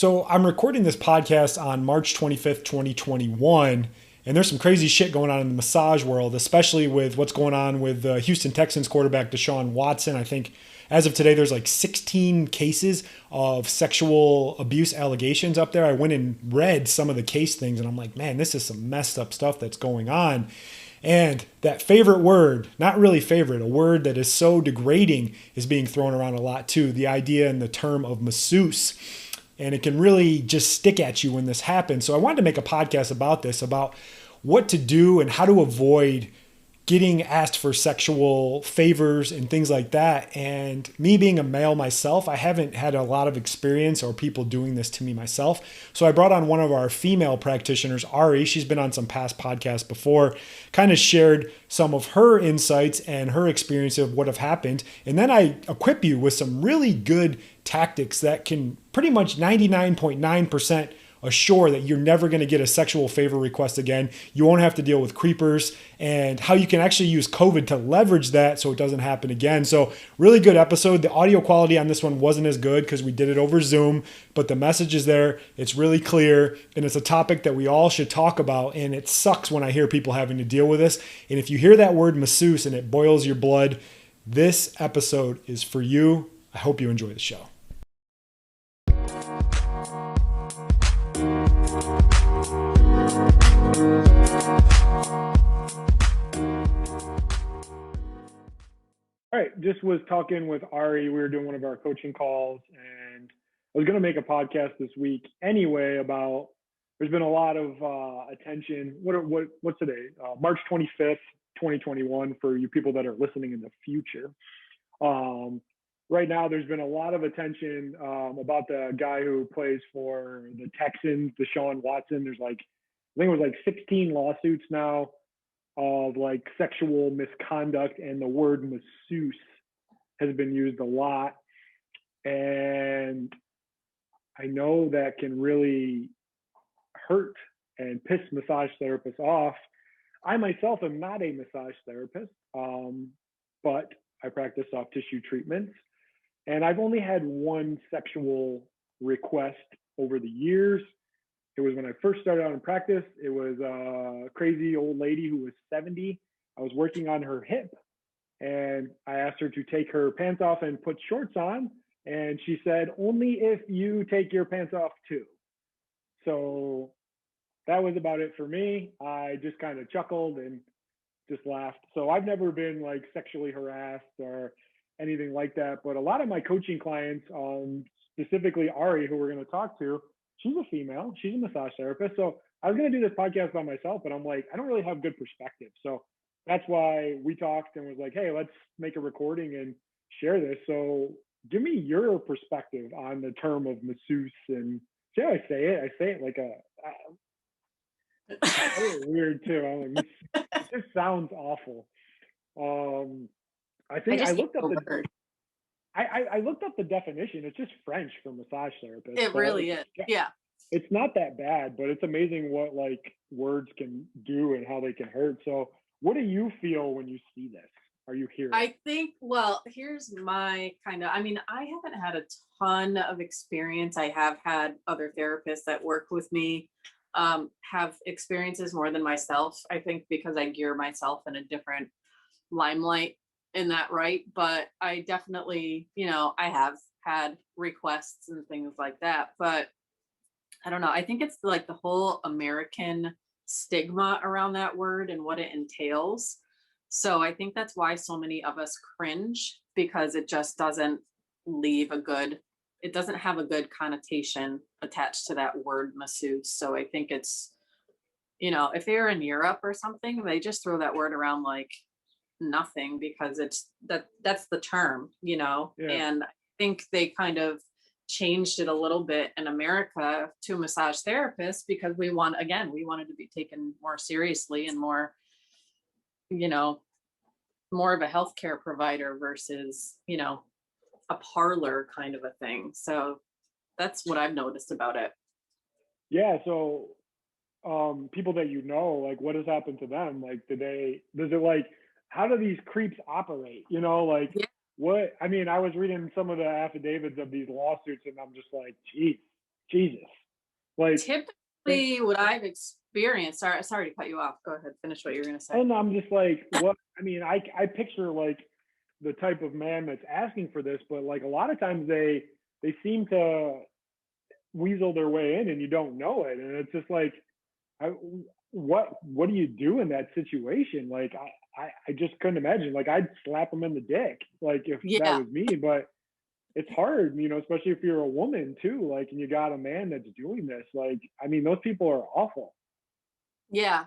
So I'm recording this podcast on March 25th, 2021, and there's some crazy shit going on in the massage world, especially with what's going on with the Houston Texans quarterback Deshaun Watson. I think as of today, there's like 16 cases of sexual abuse allegations up there. I went and read some of the case things, and I'm like, man, this is some messed up stuff that's going on. And that favorite word, not really favorite, a word that is so degrading is being thrown around a lot too. The idea and the term of masseuse. And it can really just stick at you when this happens. So I wanted to make a podcast about this, about what to do and how to avoid getting asked for sexual favors and things like that. And me being a male myself, I haven't had a lot of experience or people doing this to me myself. So I brought on one of our female practitioners, Ari. She's been on some past podcasts before, kind of shared some of her insights and her experience of what have happened. And then I equip you with some really good tactics that can pretty much 99.9% assure that you're never going to get a sexual favor request again. You won't have to deal with creepers, and how you can actually use COVID to leverage that so it doesn't happen again. So really good episode. The audio quality on this one wasn't as good because we did it over Zoom, but the message is there. It's really clear, and it's a topic that we all should talk about. And it sucks when I hear people having to deal with this. And if you hear that word masseuse and it boils your blood, this episode is for you. I hope you enjoy the show. All right, just was talking with Ari. We were doing one of our coaching calls, and I was going to make a podcast this week anyway about. There's been a lot of attention. What's today? March 25th, 2021. For you people that are listening in the future, right now there's been a lot of attention about the guy who plays for the Texans, Deshaun Watson. There's like, I think it was like 16 lawsuits now of like sexual misconduct, and the word masseuse has been used a lot. And I know that can really hurt and piss massage therapists off. I myself am not a massage therapist, but I practice soft tissue treatments. And I've only had one sexual request over the years. It was when I first started out in practice. It was a crazy old lady who was 70. I was working on her hip, and I asked her to take her pants off and put shorts on. And she said, only if you take your pants off too. So that was about it for me. I just kind of chuckled and just laughed. So I've never been like sexually harassed or anything like that. But a lot of my coaching clients, specifically Ari, who we're going to talk to, she's a female. She's a massage therapist. So I was going to do this podcast by myself, but I'm like, I don't really have good perspective. So that's why we talked and was like, hey, let's make a recording and share this. So give me your perspective on the term of masseuse. And see how I say it? I say it like weird too. I'm like, it just sounds awful. I think I looked up the I looked up the definition. It's just French for massage therapist. It really is. Yeah. It's not that bad, but it's amazing what like words can do and how they can hurt. So what do you feel when you see this? Are you hearing? I think, well, here's my kind of, I mean, I haven't had a ton of experience. I have had other therapists that work with me have experiences more than myself. I think because I gear myself in a different limelight in that, right? But I definitely, I have had requests and things like that. But I don't know. I think it's like the whole American stigma around that word and what it entails. So I think that's why so many of us cringe, because it just doesn't it doesn't have a good connotation attached to that word masseuse. So I think it's, if they're in Europe or something, they just throw that word around like nothing because that's the term, Yeah. And I think they kind of changed it a little bit in America to massage therapists because we wanted to be taken more seriously and more, more of a healthcare provider versus, a parlor kind of a thing. So that's what I've noticed about it. Yeah. So people that like what has happened to them? Like, how do these creeps operate? Like, Yeah. What, I mean, I was reading some of the affidavits of these lawsuits, and I'm just like, geez, Jesus. Like, Typically, what I've experienced. Sorry to cut you off. Go ahead, finish what you're gonna say. and I'm just like, what? I mean, I picture like the type of man that's asking for this, but like a lot of times they seem to weasel their way in, and you don't know it, and it's just like, I, what do you do in that situation? Like, I just couldn't imagine. Like, I'd slap him in the dick, like if that Yeah, was me, but it's hard, especially if you're a woman too, like, and you got a man that's doing this. Like, I mean, those people are awful. yeah.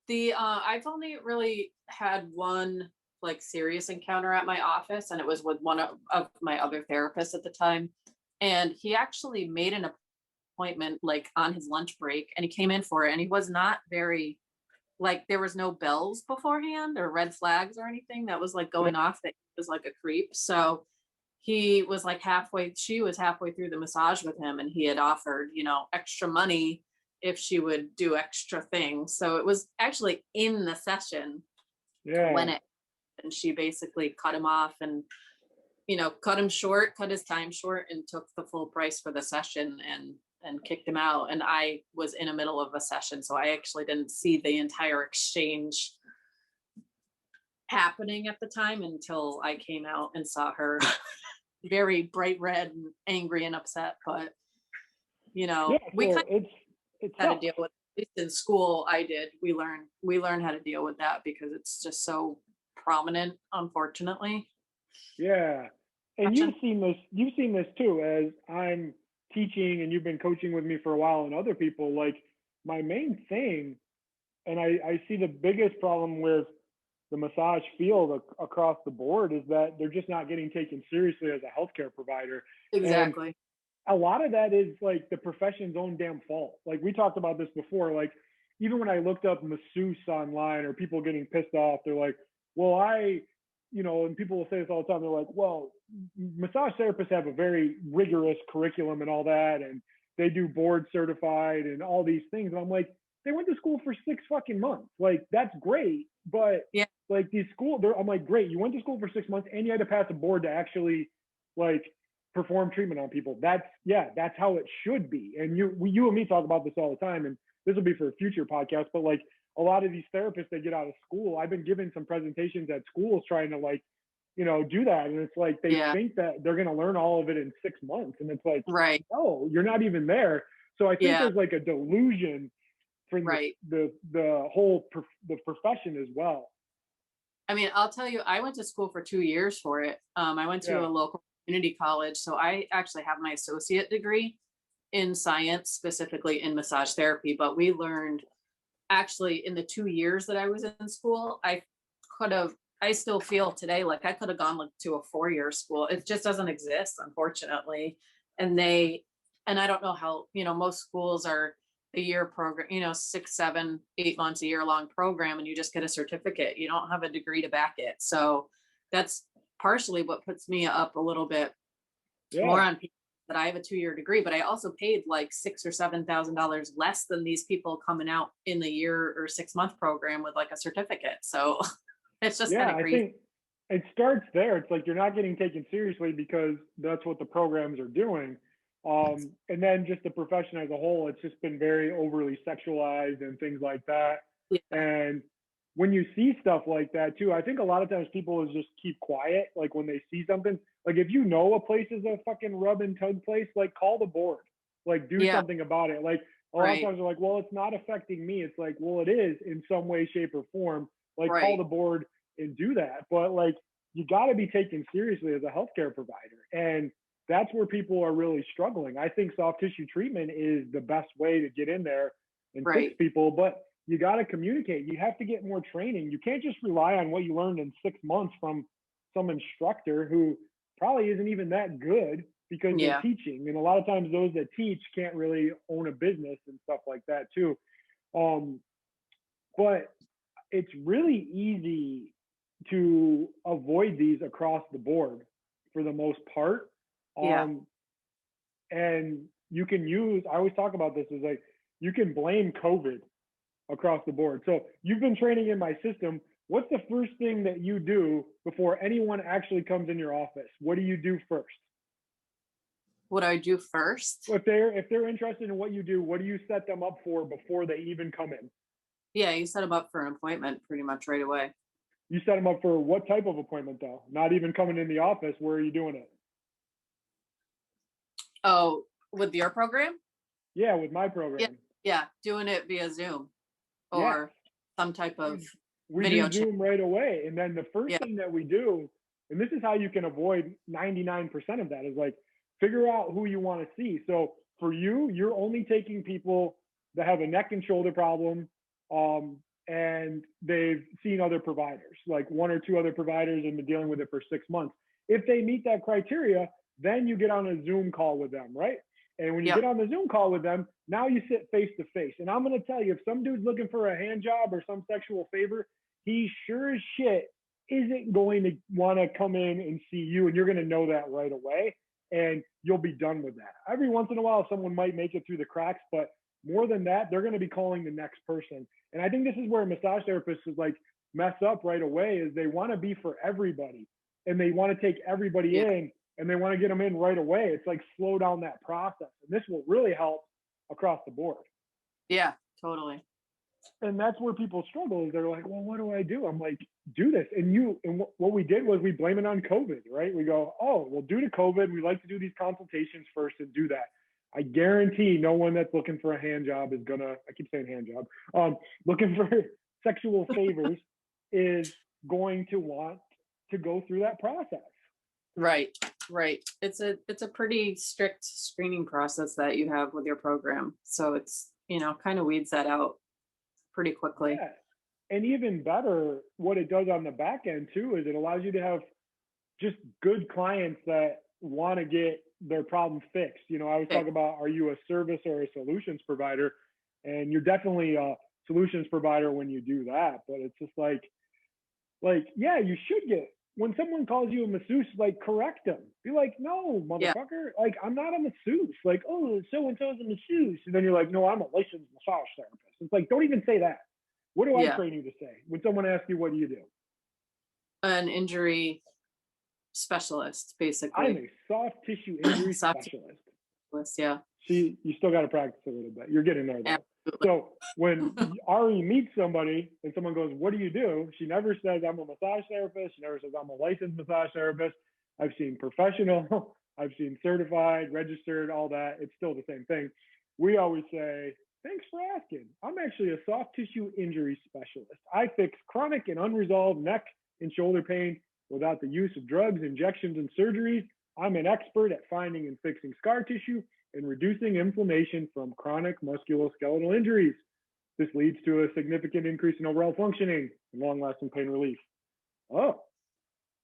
The I've only really had one like serious encounter at my office, and it was with one of my other therapists at the time. And he actually made an appointment like on his lunch break, and he came in for it, and he was not very like there was no bells beforehand or red flags or anything that was like Yeah, going off that he was like a creep. So he was like she was halfway through the massage with him, and he had offered, extra money if she would do extra things. So it was actually in the session when yeah, it and she basically cut him off and cut him short, cut his time short, and took the full price for the session and kicked him out. And I was in the middle of a session, so I actually didn't see the entire exchange happening at the time until I came out and saw her very bright red and angry and upset. But yeah. we kind So of it had to sucks. deal with, at least in school I did. We learned how to deal with that because it's just so prominent, unfortunately. Yeah. And Gotcha. you've seen this too, as I'm teaching and you've been coaching with me for a while, and other people. Like, my main thing, and I see the biggest problem with the massage field across the board, is that they're just not getting taken seriously as a healthcare provider. And Exactly. a lot of that is like the profession's own damn fault. Like, we talked about this before. Like, even when I looked up masseuse online, or people getting pissed off, they're like, well, and people will say this all the time. They're like, well, massage therapists have a very rigorous curriculum and all that, and they do board certified and all these things. And I'm like, they went to school for 6 fucking months. Like, that's great, but Yeah. like I'm like, great, you went to school for 6 months and you had to pass a board to actually like perform treatment on people. That's how it should be. And you and me talk about this all the time, and this will be for a future podcast. But like, a lot of these therapists that get out of school, I've been giving some presentations at schools trying to like, do that, and it's like they Yeah. think that they're going to learn all of it in 6 months, and it's like, Right. no, you're not even there. So I think Yeah. there's like a delusion from Right. the whole the profession as well. I mean, I'll tell you, I went to school for 2 years for it. I went to Yeah, a local community college, so I actually have my associate degree in science, specifically in massage therapy. But we learned actually in the 2 years that I was in school, I still feel today like I could have gone like to a 4-year school. It just doesn't exist, unfortunately. And and I don't know how, most schools are a year program, 6, 7, 8 months, a year long program, and you just get a certificate. You don't have a degree to back it. So that's partially what puts me up a little bit more yeah, on people that I have a 2-year degree, but I also paid like $6,000 or $7,000 less than these people coming out in the year or 6-month program with like a certificate. So it's just kind yeah. of I crazy. think it starts there. It's like you're not getting taken seriously because that's what the programs are doing. And then just the profession as a whole, it's just been very overly sexualized and things like that. Yeah. And when you see stuff like that too, I think a lot of times people is just keep quiet. Like, when they see something, like if a place is a fucking rub and tug place, like call the board, like do Yeah. something about it. Like, a lot of Right. times they're like, well, it's not affecting me. It's like, well, it is in some way, shape, or form. Like, call Right. the board and do that. But like, you got to be taken seriously as a healthcare provider. And that's where people are really struggling. I think soft tissue treatment is the best way to get in there and fix Right. people, but you got to communicate. You have to get more training. You can't just rely on what you learned in 6 months from some instructor who probably isn't even that good because they're Yeah. teaching. And a lot of times those that teach can't really own a business and stuff like that too. Um, but it's really easy to avoid these across the board for the most part. Yeah. Um, and I always talk about this, is like, you can blame COVID across the board. So you've been training in my system. What's the first thing that you do before anyone actually comes in your office? What do you do first? What I do first? If they're interested in what you do, what do you set them up for before they even come in? Yeah, you set them up for an appointment pretty much right away. You set them up for what type of appointment though? Not even coming in the office. Where are you doing it? Oh, with your program? Yeah, with my Yeah, program. yeah, doing it via Zoom Yeah. or some type of We video do chat. Zoom right away. And then the first Yeah, thing that we do, and this is how you can avoid 99% of that, is like figure out who you want to see. So for you, you're only taking people that have a neck and shoulder problem, and they've seen other providers, like one or two other providers, and been dealing with it for 6 months. If they meet that criteria, then you get on a Zoom call with them, right? And when you yep, get on the Zoom call with them, now you sit face to face. And I'm going to tell you, if some dude's looking for a hand job or some sexual favor, he sure as shit isn't going to want to come in and see you. And you're going to know that right away. And you'll be done with that. Every once in a while, someone might make it through the cracks, but more than that, they're going to be calling the next person. And I think this is where massage therapists is like mess up right away, is they want to be for everybody and they want to take everybody yeah, in and they want to get them in right away. It's like slow down that process. And this will really help across the board. yeah, totally. And that's where people struggle, is they're like, well, what do I do? I'm like, do this. And what we did was we blame it on COVID, right? We go, oh, well, due to COVID, we like to do these consultations first and do that. I guarantee no one that's looking for a hand job is gonna, I keep saying hand job, looking for sexual favors is going to want to go through that process. Right, right. It's a pretty strict screening process that you have with your program. So it's, kind of weeds that out pretty quickly. Yeah. And even better, what it does on the back end too is it allows you to have just good clients that want to get their problem fixed. I always talk about, are you a service or a solutions provider? And you're definitely a solutions provider when you do that. But it's just like, yeah, you should get, when someone calls you a masseuse, like correct them. Be like, no, Yeah, motherfucker, like I'm not a masseuse. Like, oh, so and so is a masseuse. And then you're like, no, I'm a licensed massage therapist. It's like, don't even say that. What do I yeah. train you to say? When someone asks you, what do you do? An injury specialist, I'm basically. a soft tissue injury Soft specialist. specialist, yeah. See, you still got to practice a little bit. You're getting there though. Absolutely. So when Ari meets somebody and someone goes, what do you do? She never says, I'm a massage therapist. She never says, I'm a licensed massage therapist. I've seen professional, I've seen certified, registered, all that. It's still the same thing. We always say, thanks for asking. I'm actually a soft tissue injury specialist. I fix chronic and unresolved neck and shoulder pain without the use of drugs, injections, and surgeries. I'm an expert at finding and fixing scar tissue and reducing inflammation from chronic musculoskeletal injuries. This leads to a significant increase in overall functioning and long-lasting pain relief. Oh,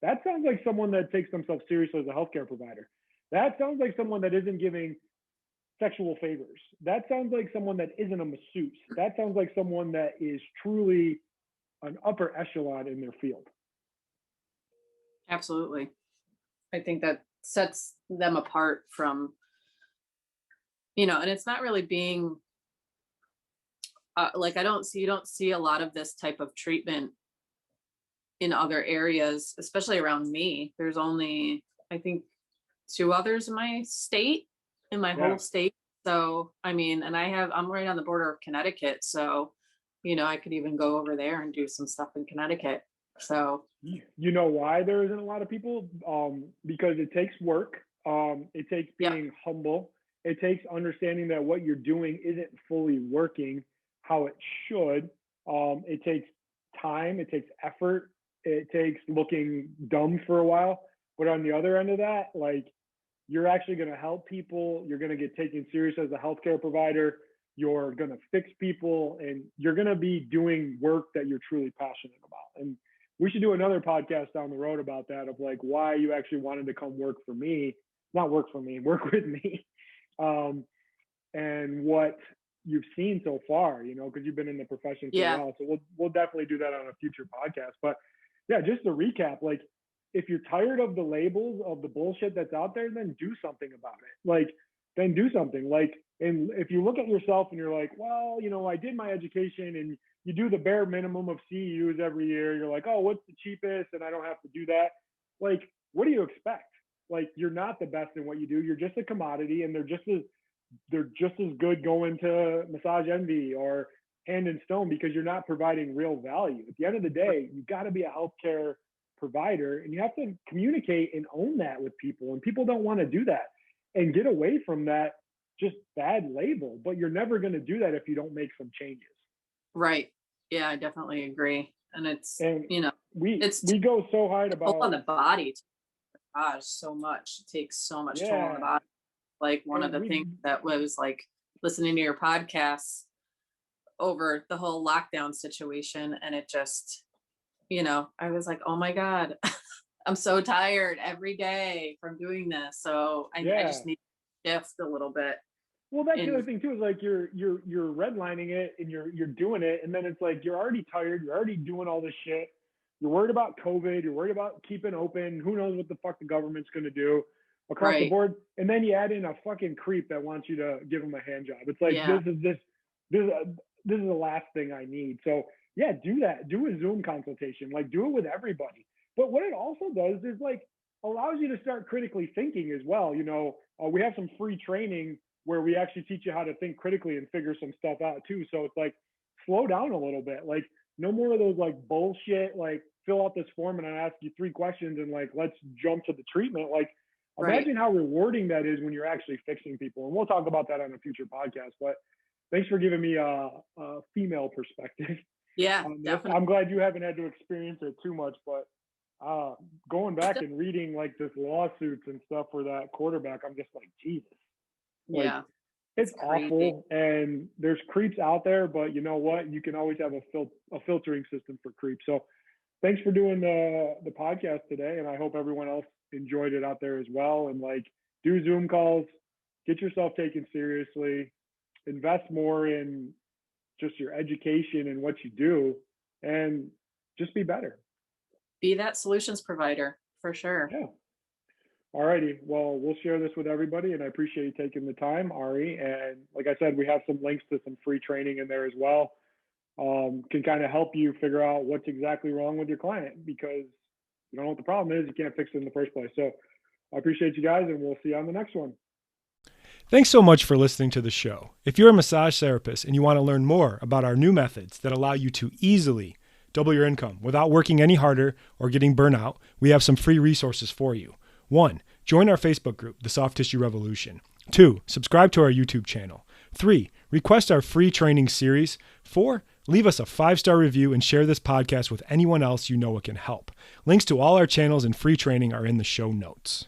that sounds like someone that takes themselves seriously as a healthcare provider. That sounds like someone that isn't giving sexual favors. That sounds like someone that isn't a masseuse. That sounds like someone that is truly an upper echelon in their field. Absolutely. I think that sets them apart from, and it's not really being like you don't see a lot of this type of treatment in other areas, especially around me. There's only, I think, 2 others in my state, whole state. So, and I'm right on the border of Connecticut. So, I could even go over there and do some stuff in Connecticut. So, you know why there isn't a lot of people? Because it takes work. It takes being humble. It takes understanding that what you're doing isn't fully working how it should. It takes time. It takes effort. It takes looking dumb for a while. But on the other end of that, like, you're actually going to help people. You're going to get taken serious as a healthcare provider. You're going to fix people, and you're going to be doing work that you're truly passionate about. And we should do another podcast down the road about that, of like why you actually wanted to come work for me, not work for me, work with me, and what you've seen so far, because you've been in the profession for a while. So we'll definitely do that on a future podcast. But yeah, just to recap, like, if you're tired of the labels of the bullshit that's out there, then do something about it. Like, then do something. Like, and if you look at yourself and you're like, well, I did my education, and you do the bare minimum of CEUs every year. You're like, oh, what's the cheapest? And I don't have to do that. Like, what do you expect? like you're not the best in what you do. You're just a commodity, and they're just as good going to Massage Envy or Hand and Stone because you're not providing real value. At the end of the day, you've got to be a healthcare provider, and you have to communicate and own that with people. And people don't want to do that and get away from that just bad label. But you're never going to do that if you don't make some changes. Right. Yeah, I definitely agree. And we go so hard about on the body. Gosh, so much. It takes so much toll on the body. Like one of the things that was like listening to your podcasts over the whole lockdown situation, and it just, I was like, oh my God, I'm so tired every day from doing this. So I just need to shift a little bit. Well, that's the other thing too, is like you're redlining it and you're doing it, and then it's like you're already tired, you're already doing all this shit. You're worried about COVID, you're worried about keeping open. Who knows what the fuck the government's gonna do across the board? And then you add in a fucking creep that wants you to give him a hand job. It's like this is the last thing I need. So yeah, do that. Do a Zoom consultation. Like do it with everybody. But what it also does is like allows you to start critically thinking as well. We have some free training where we actually teach you how to think critically and figure some stuff out too. So it's like slow down a little bit. Like no more of those like bullshit, like fill out this form and I ask you 3 questions and like let's jump to the treatment. Like imagine how rewarding that is when you're actually fixing people. And we'll talk about that on a future podcast. But thanks for giving me a female perspective. Yeah, definitely. I'm glad you haven't had to experience it too much, but going back and reading like this lawsuits and stuff for that quarterback, I'm just like, Jesus. Like, it's awful, and there's creeps out there, but you know what? You can always have a filtering system for creeps. So thanks for doing the podcast today, and I hope everyone else enjoyed it out there as well. And like, do Zoom calls, get yourself taken seriously, invest more in just your education and what you do, and just be better. Be that solutions provider for sure. Yeah. All righty. Well, we'll share this with everybody, and I appreciate you taking the time, Ari. And like I said, we have some links to some free training in there as well. Can kind of help you figure out what's exactly wrong with your client, because you don't know what the problem is, you can't fix it in the first place. So I appreciate you guys, and we'll see you on the next one. Thanks so much for listening to the show. If you're a massage therapist and you want to learn more about our new methods that allow you to easily double your income without working any harder or getting burnout, we have some free resources for you. 1, join our Facebook group, The Soft Tissue Revolution. 2, subscribe to our YouTube channel. 3, request our free training series. 4, leave us a 5-star review and share this podcast with anyone else you know it can help. Links to all our channels and free training are in the show notes.